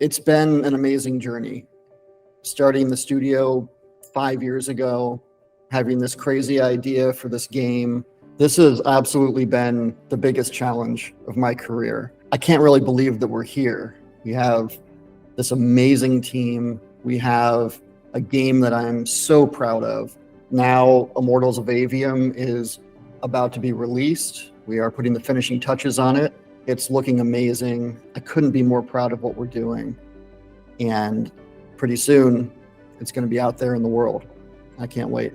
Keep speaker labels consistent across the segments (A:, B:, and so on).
A: It's been an amazing journey. Starting the studio 5 years ago, having this crazy idea for this game. This has absolutely been the biggest challenge of my career. I can't really believe that we're here. We have this amazing team. We have a game that I'm so proud of. Now, Immortals of Aveum is about to be released. We are putting the finishing touches on it. It's looking amazing. I couldn't be more proud of what we're doing. And pretty soon, it's going to be out there in the world. I can't wait.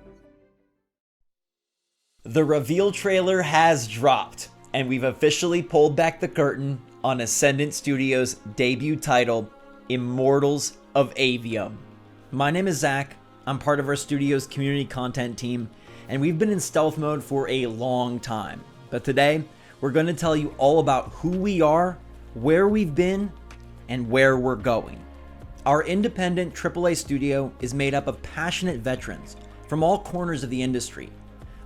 B: The reveal trailer has dropped, and we've officially pulled back the curtain on Ascendant Studios' debut title, Immortals of Aveum. My name is Zach. I'm part of our studio's community content team, and we've been in stealth mode for a long time. But today, we're going to tell you all about who we are, where we've been, and where we're going. Our independent AAA studio is made up of passionate veterans from all corners of the industry.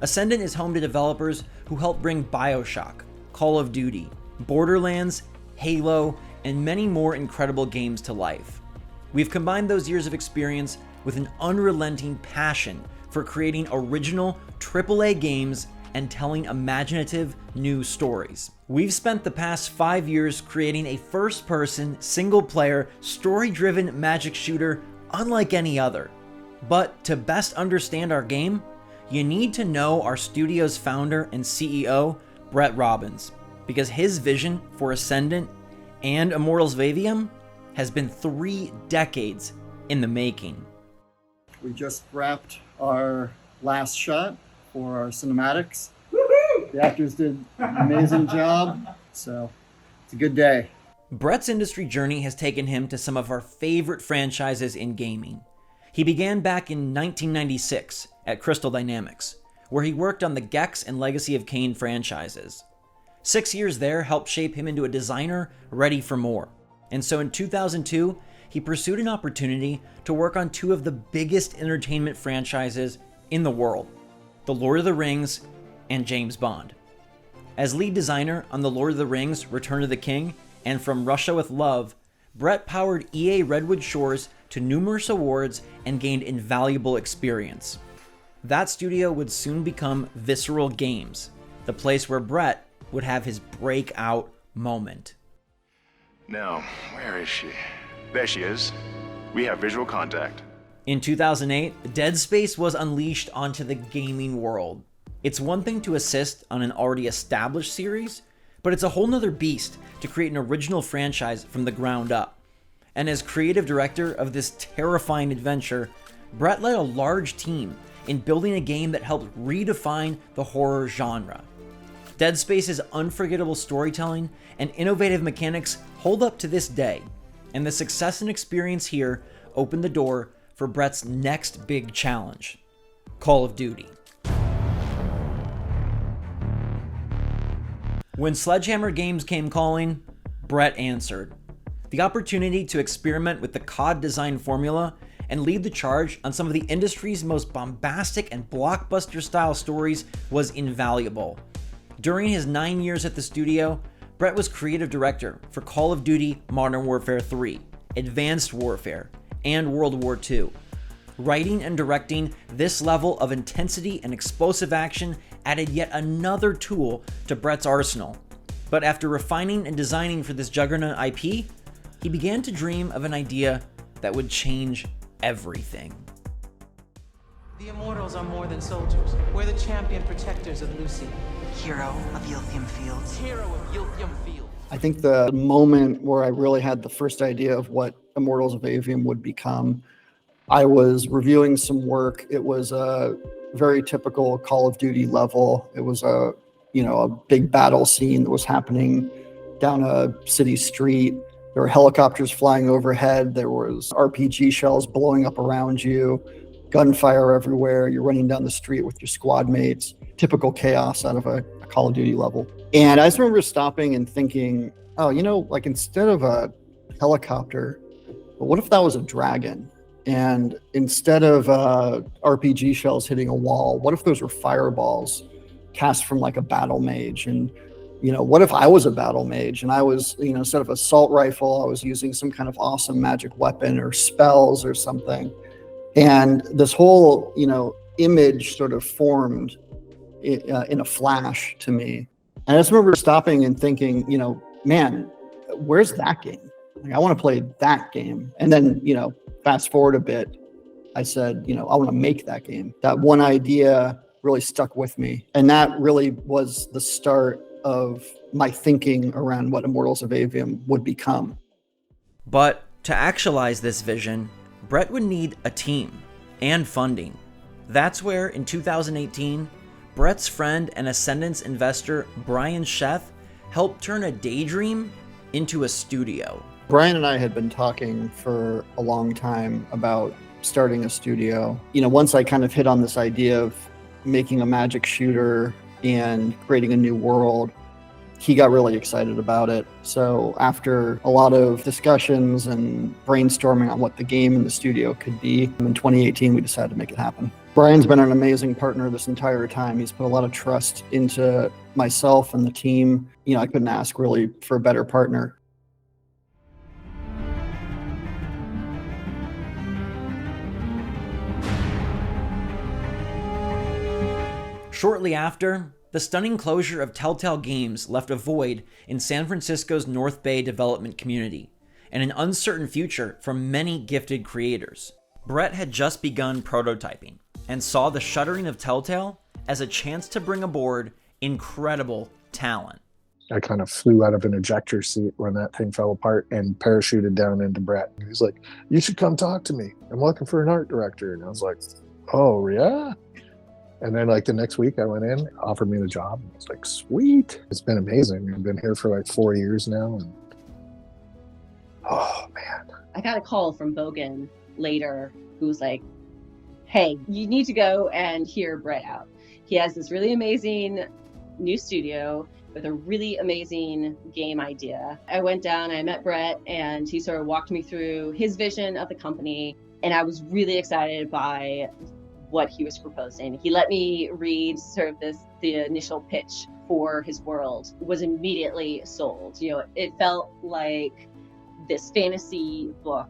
B: Ascendant is home to developers who helped bring BioShock, Call of Duty, Borderlands, Halo, and many more incredible games to life. We've combined those years of experience with an unrelenting passion for creating original AAA games and telling imaginative new stories. We've spent the past 5 years creating a first-person, single-player, story-driven magic shooter unlike any other. But to best understand our game, you need to know our studio's founder and CEO, Bret Robbins, because his vision for Ascendant and Immortals of Aveum has been 3 decades in the making.
A: We just wrapped our last shot for our cinematics. Woo-hoo! The actors did an amazing job, so it's a good day.
B: Bret's industry journey has taken him to some of our favorite franchises in gaming. He began back in 1996 at Crystal Dynamics, where he worked on the Gex and Legacy of Kain franchises. 6 years there helped shape him into a designer ready for more. And so in 2002, he pursued an opportunity to work on 2 of the biggest entertainment franchises in the world, The Lord of the Rings and James Bond. As lead designer on The Lord of the Rings: Return of the King and From Russia with Love, Bret powered EA Redwood Shores to numerous awards and gained invaluable experience. That studio would soon become Visceral Games, the place where Bret would have his breakout moment.
C: Now, where is she? There she is. We have visual contact.
B: In 2008, Dead Space was unleashed onto the gaming world. It's one thing to assist on an already established series, but it's a whole nother beast to create an original franchise from the ground up. And as creative director of this terrifying adventure, Bret led a large team in building a game that helped redefine the horror genre. Dead Space's unforgettable storytelling and innovative mechanics hold up to this day, and the success and experience here opened the door for Bret's next big challenge, Call of Duty. When Sledgehammer Games came calling, Bret answered. The opportunity to experiment with the COD design formula and lead the charge on some of the industry's most bombastic and blockbuster-style stories was invaluable. During his 9 years at the studio, Bret was creative director for Call of Duty Modern Warfare 3, Advanced Warfare, and World War II. Writing and directing this level of intensity and explosive action added yet another tool to Bret's arsenal. But after refining and designing for this juggernaut IP, he began to dream of an idea that would change everything.
D: The Immortals are more than soldiers. We're the champion protectors of Lucy.
E: Hero of Yilthium Fields.
D: Hero of Yilthium Fields.
A: I think the moment where I really had the first idea of what Immortals of Aveum would become, I was reviewing some work. It was a very typical Call of Duty level. It was a big battle scene that was happening down a city street. There were helicopters flying overhead. There was RPG shells blowing up around you, gunfire everywhere. You're running down the street with your squad mates. Typical chaos out of a Call of Duty level. And I just remember stopping and thinking, instead of a helicopter, what if that was a dragon? And instead of RPG shells hitting a wall, what if those were fireballs cast from like a battle mage? And what if I was a battle mage and I was, instead of assault rifle, I was using some kind of awesome magic weapon or spells or something. And this whole, image sort of formed in a flash to me. And I just remember stopping and thinking, man, where's that game? Like, I want to play that game. And then, fast forward a bit, I said, I want to make that game. That one idea really stuck with me. And that really was the start of my thinking around what Immortals of Aveum would become.
B: But to actualize this vision, Bret would need a team and funding. That's where, in 2018, Bret's friend and Ascendant's investor, Brian Sheth, helped turn a daydream into a studio.
A: Brian and I had been talking for a long time about starting a studio. Once I kind of hit on this idea of making a magic shooter and creating a new world, he got really excited about it. So after a lot of discussions and brainstorming on what the game and the studio could be, in 2018, we decided to make it happen. Brian's been an amazing partner this entire time. He's put a lot of trust into myself and the team. I couldn't ask really for a better partner.
B: Shortly after, the stunning closure of Telltale Games left a void in San Francisco's North Bay development community, and an uncertain future for many gifted creators. Bret had just begun prototyping, and saw the shuttering of Telltale as a chance to bring aboard incredible talent.
F: I kind of flew out of an ejector seat when that thing fell apart and parachuted down into Bret. He was like, "You should come talk to me. I'm looking for an art director." And I was like, "Oh, yeah?" And then the next week I went in, offered me the job. I was like, sweet. It's been amazing. I've been here for 4 years now. And oh, man.
G: I got a call from Bogan later who was like, "Hey, you need to go and hear Bret out. He has this really amazing new studio with a really amazing game idea." I went down, I met Bret, and he sort of walked me through his vision of the company. And I was really excited by what he was proposing. He let me read sort of the initial pitch for his world, was immediately sold. It felt like this fantasy book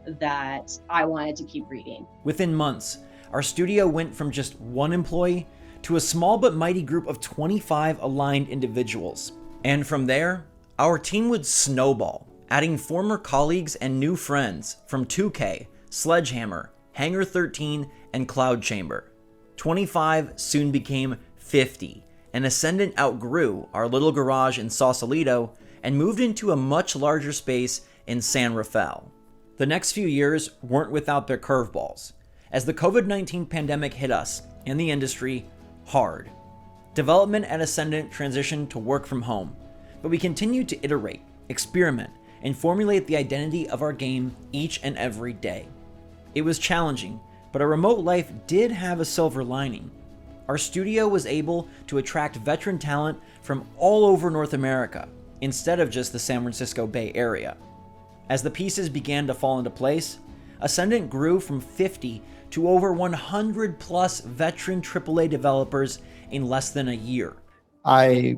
G: that I wanted to keep reading.
B: Within months, our studio went from just one employee to a small but mighty group of 25 aligned individuals. And from there, our team would snowball, adding former colleagues and new friends from 2K, Sledgehammer, Hangar 13, and Cloud Chamber. 25 soon became 50, and Ascendant outgrew our little garage in Sausalito and moved into a much larger space in San Rafael. The next few years weren't without their curveballs, as the COVID-19 pandemic hit us and the industry hard. Development at Ascendant transitioned to work from home, but we continued to iterate, experiment, and formulate the identity of our game each and every day. It was challenging, but our remote life did have a silver lining. Our studio was able to attract veteran talent from all over North America, instead of just the San Francisco Bay Area. As the pieces began to fall into place, Ascendant grew from 50 to over 100 plus veteran AAA developers in less than a year.
A: I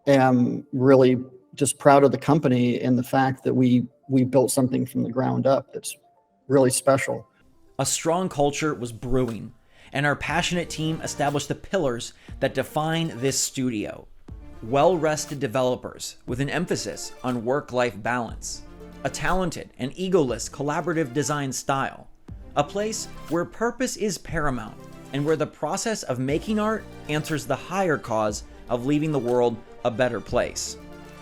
A: am really just proud of the company and the fact that we built something from the ground up that's really special.
B: A strong culture was brewing, and our passionate team established the pillars that define this studio. Well-rested developers with an emphasis on work-life balance, a talented and egoless collaborative design style, a place where purpose is paramount and where the process of making art answers the higher cause of leaving the world a better place.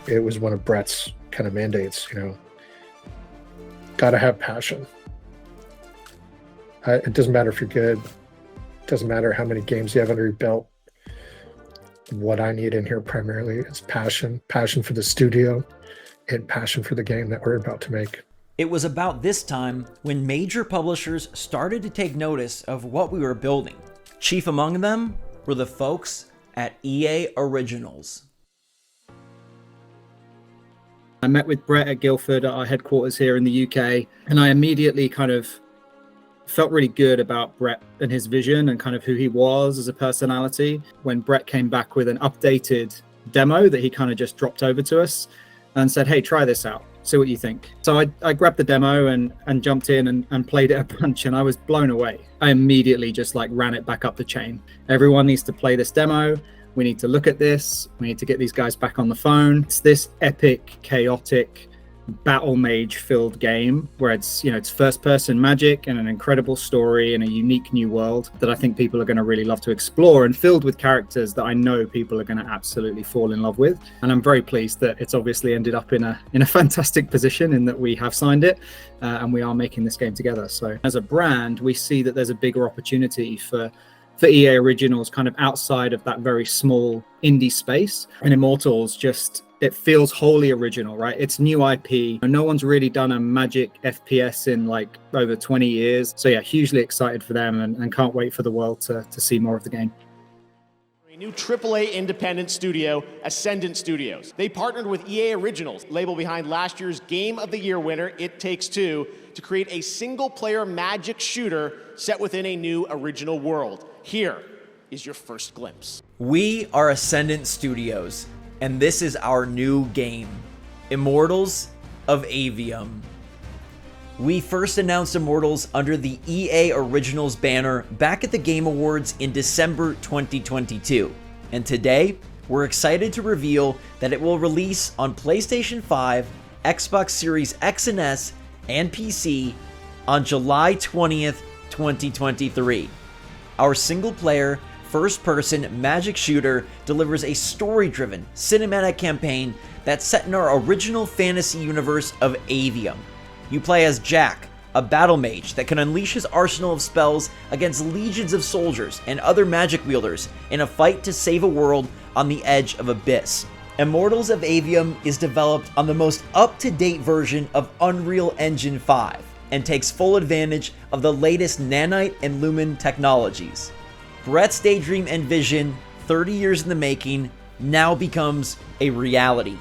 F: It was one of Bret's kind of mandates, gotta have passion. It doesn't matter if you're good. It doesn't matter how many games you have under your belt. What I need in here primarily is passion for the studio and passion for the game that we're about to make.
B: It was about this time when major publishers started to take notice of what we were building. Chief among them were the folks at EA Originals.
H: I met with Bret at Guildford at our headquarters here in the UK, and I immediately kind of felt really good about Bret and his vision and kind of who he was as a personality. When Bret came back with an updated demo that he kind of just dropped over to us and said, hey, try this out, see what you think. So I grabbed the demo and jumped in and played it a bunch, and I was blown away. I immediately just like ran it back up the chain. Everyone needs to play this demo. We need to look at this. We need to get these guys back on the phone. It's this epic, chaotic, battle mage filled game where it's, it's first person magic and an incredible story and a unique new world that I think people are going to really love to explore, and filled with characters that I know people are going to absolutely fall in love with. And I'm very pleased that it's obviously ended up in a fantastic position in that we have signed it and we are making this game together. So as a brand, we see that there's a bigger opportunity for EA Originals kind of outside of that very small indie space. And Immortals it feels wholly original, right? It's new IP. No one's really done a Magic FPS in like over 20 years. So yeah, hugely excited for them and can't wait for the world to see more of the game.
I: A new AAA independent studio, Ascendant Studios. They partnered with EA Originals, label behind last year's Game of the Year winner, It Takes Two, to create a single-player Magic shooter set within a new original world. Here is your first glimpse.
B: We are Ascendant Studios, and this is our new game, Immortals of Aveum. We first announced Immortals under the EA Originals banner back at the Game Awards in December 2022, and today we're excited to reveal that it will release on PlayStation 5, Xbox Series X and S, and PC on July 20th, 2023. Our single-player, first-person Magic shooter delivers a story-driven cinematic campaign that's set in our original fantasy universe of Aveum. You play as Jack, a battle mage that can unleash his arsenal of spells against legions of soldiers and other magic wielders in a fight to save a world on the edge of Abyss. Immortals of Aveum is developed on the most up-to-date version of Unreal Engine 5 and takes full advantage of the latest nanite and lumen technologies. Bret's daydream and vision, 30 years in the making, now becomes a reality.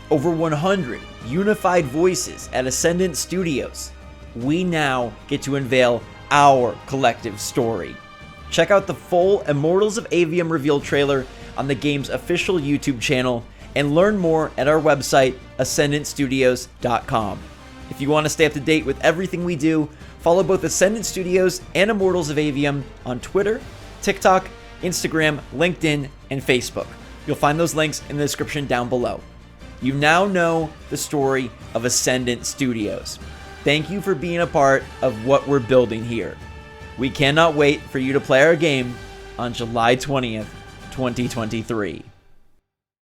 B: Over 100 unified voices at Ascendant Studios. We now get to unveil our collective story. Check out the full Immortals of Aveum reveal trailer on the game's official YouTube channel and learn more at our website, ascendantstudios.com. If you want to stay up to date with everything we do, follow both Ascendant Studios and Immortals of Aveum on Twitter, TikTok, Instagram, LinkedIn, and Facebook. You'll find those links in the description down below. You now know the story of Ascendant Studios. Thank you for being a part of what we're building here. We cannot wait for you to play our game on July 20th, 2023.